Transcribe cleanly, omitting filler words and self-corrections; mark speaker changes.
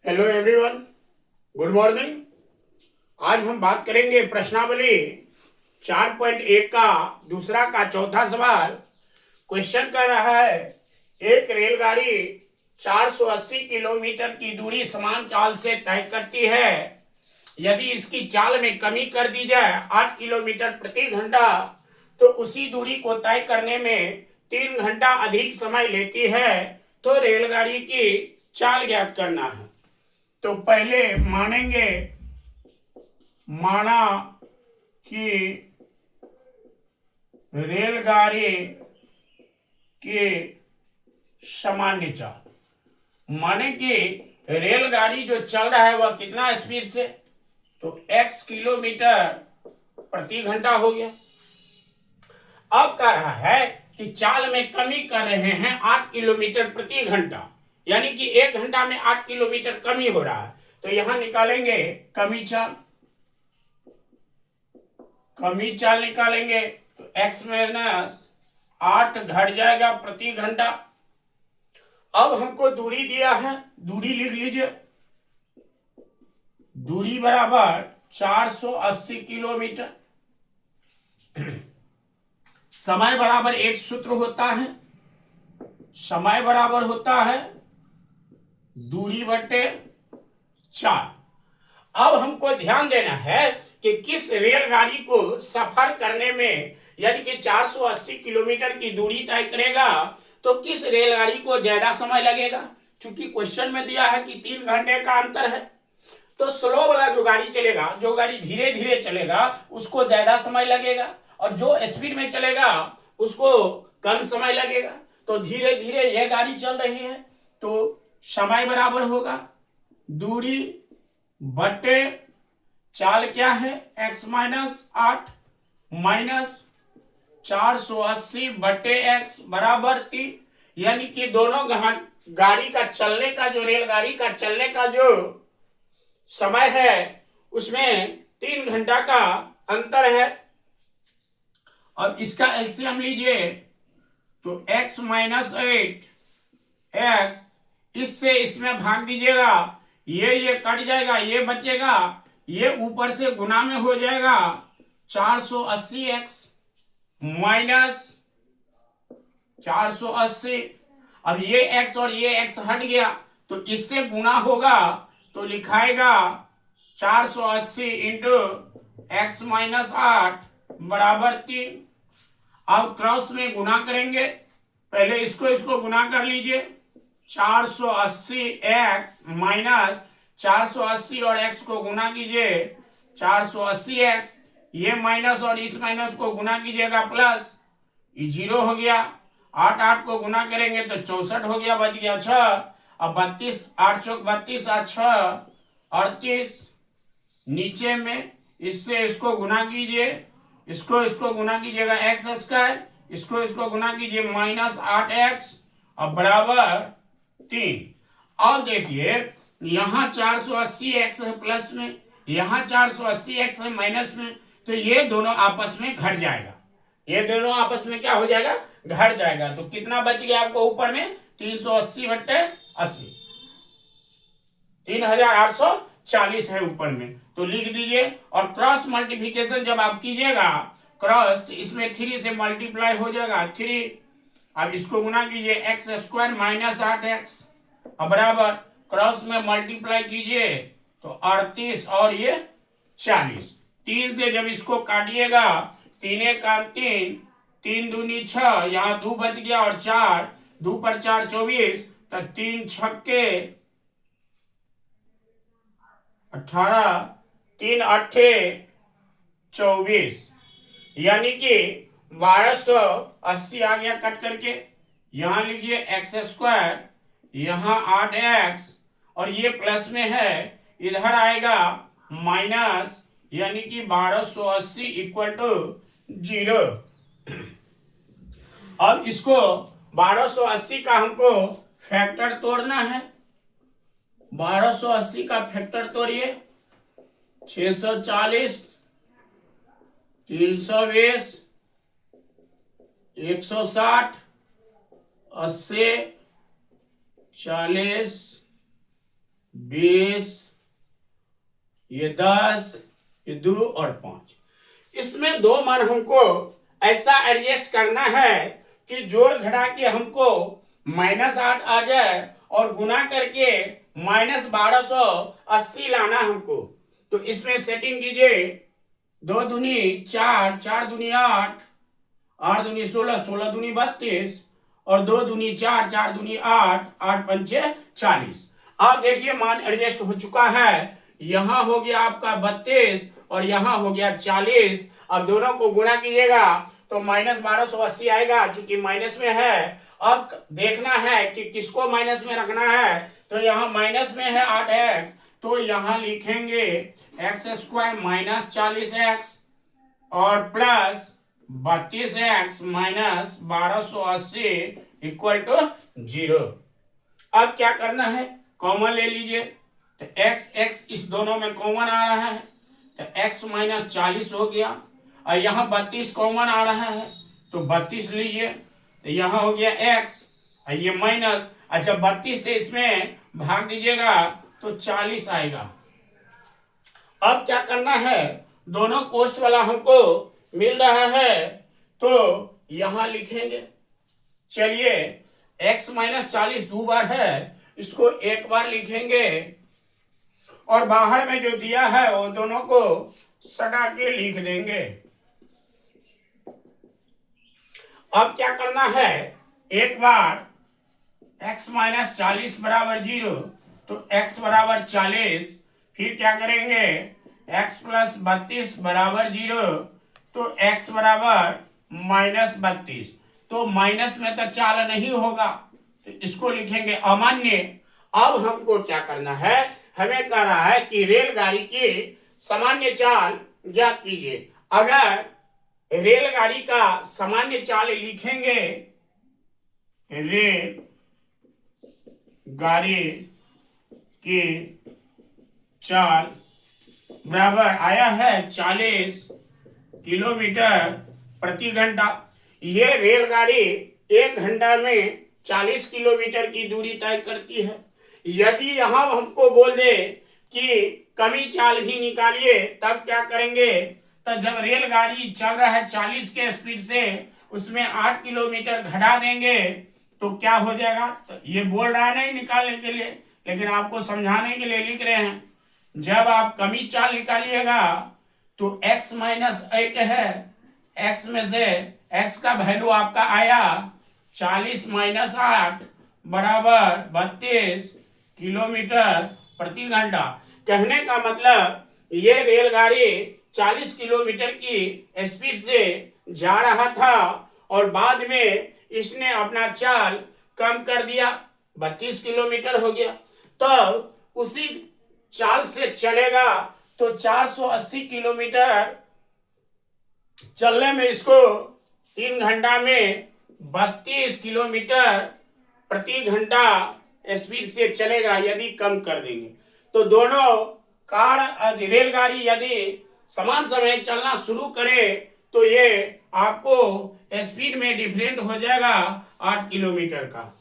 Speaker 1: Hello everyone, good morning. आज हम बात करेंगे प्रश्नावली 4.1 का दूसरा का चौथा सवाल। क्वेश्चन कर रहा है, एक रेलगाड़ी 480 किलोमीटर की दूरी समान चाल से तय करती है। यदि इसकी चाल में कमी कर दी जाए 8 किलोमीटर प्रति घंटा तो उसी दूरी को तय करने में 3 घंटा अधिक समय लेती है। तो रेलगाड़ी की चाल ज्ञात करना है। तो पहले माना कि रेलगाड़ी की सामान्य चाल, माने कि रेलगाड़ी जो चल रहा है वह कितना स्पीड से, तो x किलोमीटर प्रति घंटा हो गया। अब कह रहा है कि चाल में कमी कर रहे हैं 8 किलोमीटर प्रति घंटा, यानी कि 1 घंटा में 8 किलोमीटर कमी हो रहा है। तो यहां निकालेंगे कमी चाल निकालेंगे तो x माइनस 8 घट जाएगा प्रति घंटा। अब हमको दूरी दिया है, दूरी लिख लीजिए। दूरी बराबर 480 किलोमीटर। समय बराबर एक सूत्र होता है, समय बराबर होता है दूरी बटे 4। अब हमको ध्यान देना है कि किस रेलगाड़ी को सफर करने में, यानी कि 480 किलोमीटर की दूरी तय करेगा तो किस रेलगाड़ी को ज्यादा समय लगेगा। चूंकि क्वेश्चन में दिया है कि 3 घंटे का अंतर है, तो स्लो वाला जो गाड़ी चलेगा, जो गाड़ी धीरे धीरे चलेगा उसको ज्यादा समय लगेगा, और जो स्पीड में चलेगा उसको कम समय लगेगा। तो धीरे धीरे यह गाड़ी चल रही है तो समय बराबर होगा दूरी बटे चाल क्या है, x माइनस 8 माइनस 480 बटे x बराबर 3। यानी कि दोनों गाड़ी का चलने का, जो रेलगाड़ी का चलने का जो समय है उसमें 3 घंटा का अंतर है। अब इसका एलसीएम लीजिए तो x माइनस 8 x, इससे इसमें भाग दीजिएगा, ये कट जाएगा, ये बचेगा, ये ऊपर से गुना में हो जाएगा 480x माइनस 480। अब ये x और ये x हट गया तो इससे गुना होगा तो लिखाएगा 480 इंटू एक्स माइनस 8 बराबर 3। अब क्रॉस में गुना करेंगे, पहले इसको गुना कर लीजिए। 480x माइनस 480 और x को गुना कीजिए 480x, ये माइनस और इस माइनस को गुना कीजिएगा प्लस, ये 0 हो गया। 8 को गुना करेंगे तो 64 हो गया, बच गया 6। अब 32, 8 चौक 32 और 6 38, नीचे में इससे इसको गुना कीजिए, इसको गुना कीजिएगा एक्स स्क्वायर, इसको गुना कीजिए माइनस 8x और बराबर 3। अब देखिए यहाँ 480x है प्लस में, यहाँ 480x है माइनस में, तो ये दोनों आपस में घट जाएगा, ये दोनों आपस में क्या हो जाएगा, घट जाएगा। तो कितना बच गया आपको ऊपर में 380 बट्टे 3840 है ऊपर में, तो लिख दीजिए। और क्रॉस मल्टीप्लिकेशन जब आप कीजिएगा क्रॉस, तो इसमें 3 से मल्टीप्लाई हो जाएगा 3। अब इसको गुना कीजिए एक्स स्क्वायर माइनस 8x अब बराबर क्रॉस में मल्टीप्लाई कीजिए तो 38 और ये 40। 3 से जब इसको काटिएगा 3 का 3, 3 दूनी 6, यहाँ 2 बच गया और 4, 2 पर 4 24, तो 3 छक्के 18, 3 अट्ठे 24, यानी कि 1280 आ गया कट करके। यहां लिखिए एक्स स्क्वायर, यहां 8x और ये प्लस में है, इधर आएगा माइनस, यानी कि 1280 इक्वल टू 0। अब इसको 1280 का हमको फैक्टर तोड़ना है। 1280 का फैक्टर तोड़िए, 640, 320, 160, 80, 40, 20, ये 10, ये 2 और 5। इसमें दो मान हमको ऐसा एडजस्ट करना है कि जोड़ घटा के हमको -8 आ जाए और गुना करके -1280 लाना हमको। तो इसमें सेटिंग कीजिए, 2 दूनी 4, 4 दूनी 8, 8 दूनी 16, 16 दूनी 32 और 2 दूनी 4, 4 दूनी 8, 8 पंचे 40। अब देखिए मान एडजस्ट हो चुका है। यहां हो गया आपका 32 और यहां हो गया 40। अब दोनों को गुना कीजिएगा तो -1280 आएगा, चूंकि माइनस में है। अब देखना है कि किसको माइनस में रखना है, तो यहाँ माइनस में है 8x, तो यहाँ लिखेंगे x² -40x और plus 32x minus 1280 equal to 0। अब क्या करना है, कॉमन ले लीजिए। तो x इस दोनों में कॉमन आ रहा है, तो x -40 हो गया और यहाँ 32 कॉमन आ रहा है, तो 32 लीजिए। तो यहाँ हो गया x और ये माइनस। अच्छा 32 से इसमें भाग दीजिएगा तो 40 आएगा। अब क्या करना है, दोनों कोष्ठ वाला हमको मिल रहा है, तो यहां लिखेंगे। चलिए x -40 दो बार है, इसको एक बार लिखेंगे और बाहर में जो दिया है वो दोनों को सटा के लिख देंगे। अब क्या करना है, एक बार x -40 बराबर 0, तो x बराबर 40, फिर क्या करेंगे x + 32 बराबर 0, तो x बराबर -32। तो माइनस में तो चाल नहीं होगा, तो इसको लिखेंगे अमान्य। अब हमको क्या करना है, हमें कह रहा है कि रेलगाड़ी की सामान्य चाल ज्ञात कीजिए। अगर रेलगाड़ी का सामान्य चाल लिखेंगे, रेल गाड़ी की चाल बराबर आया है 40 किलोमीटर प्रति घंटा। ये रेलगाड़ी 1 घंटा में 40 किलोमीटर की दूरी तय करती है। यदि यहां हमको बोल दे कि कमी चाल भी निकालिए, तब क्या करेंगे, तो जब रेलगाड़ी चल रहा है 40 के स्पीड से, उसमें 8 किलोमीटर घटा देंगे तो क्या हो जाएगा। तो ये बोल रहा है नहीं निकालने के लिए, लेकिन आपको समझाने के लिए लिख रहे हैं। जब आप कमी चाल निकालिएगा तो x -8 है, x में से x का वैल्यू आपका आया 40 - 8 बराबर 32 किलोमीटर प्रति घंटा। कहने का मतलब ये रेलगाड़ी 40 किलोमीटर की स्पीड से जा रहा था और बाद में इसने अपना चाल कम कर दिया, 32 किलोमीटर हो गया। तब उसी चाल से चलेगा तो 480 किलोमीटर चलने में इसको 3 घंटा में 32 किलोमीटर प्रति घंटा स्पीड से चलेगा यदि कम कर देंगे। तो दोनों कार रेलगाड़ी यदि समान समय चलना शुरू करे तो ये आपको स्पीड में डिफरेंट हो जाएगा 8 किलोमीटर का।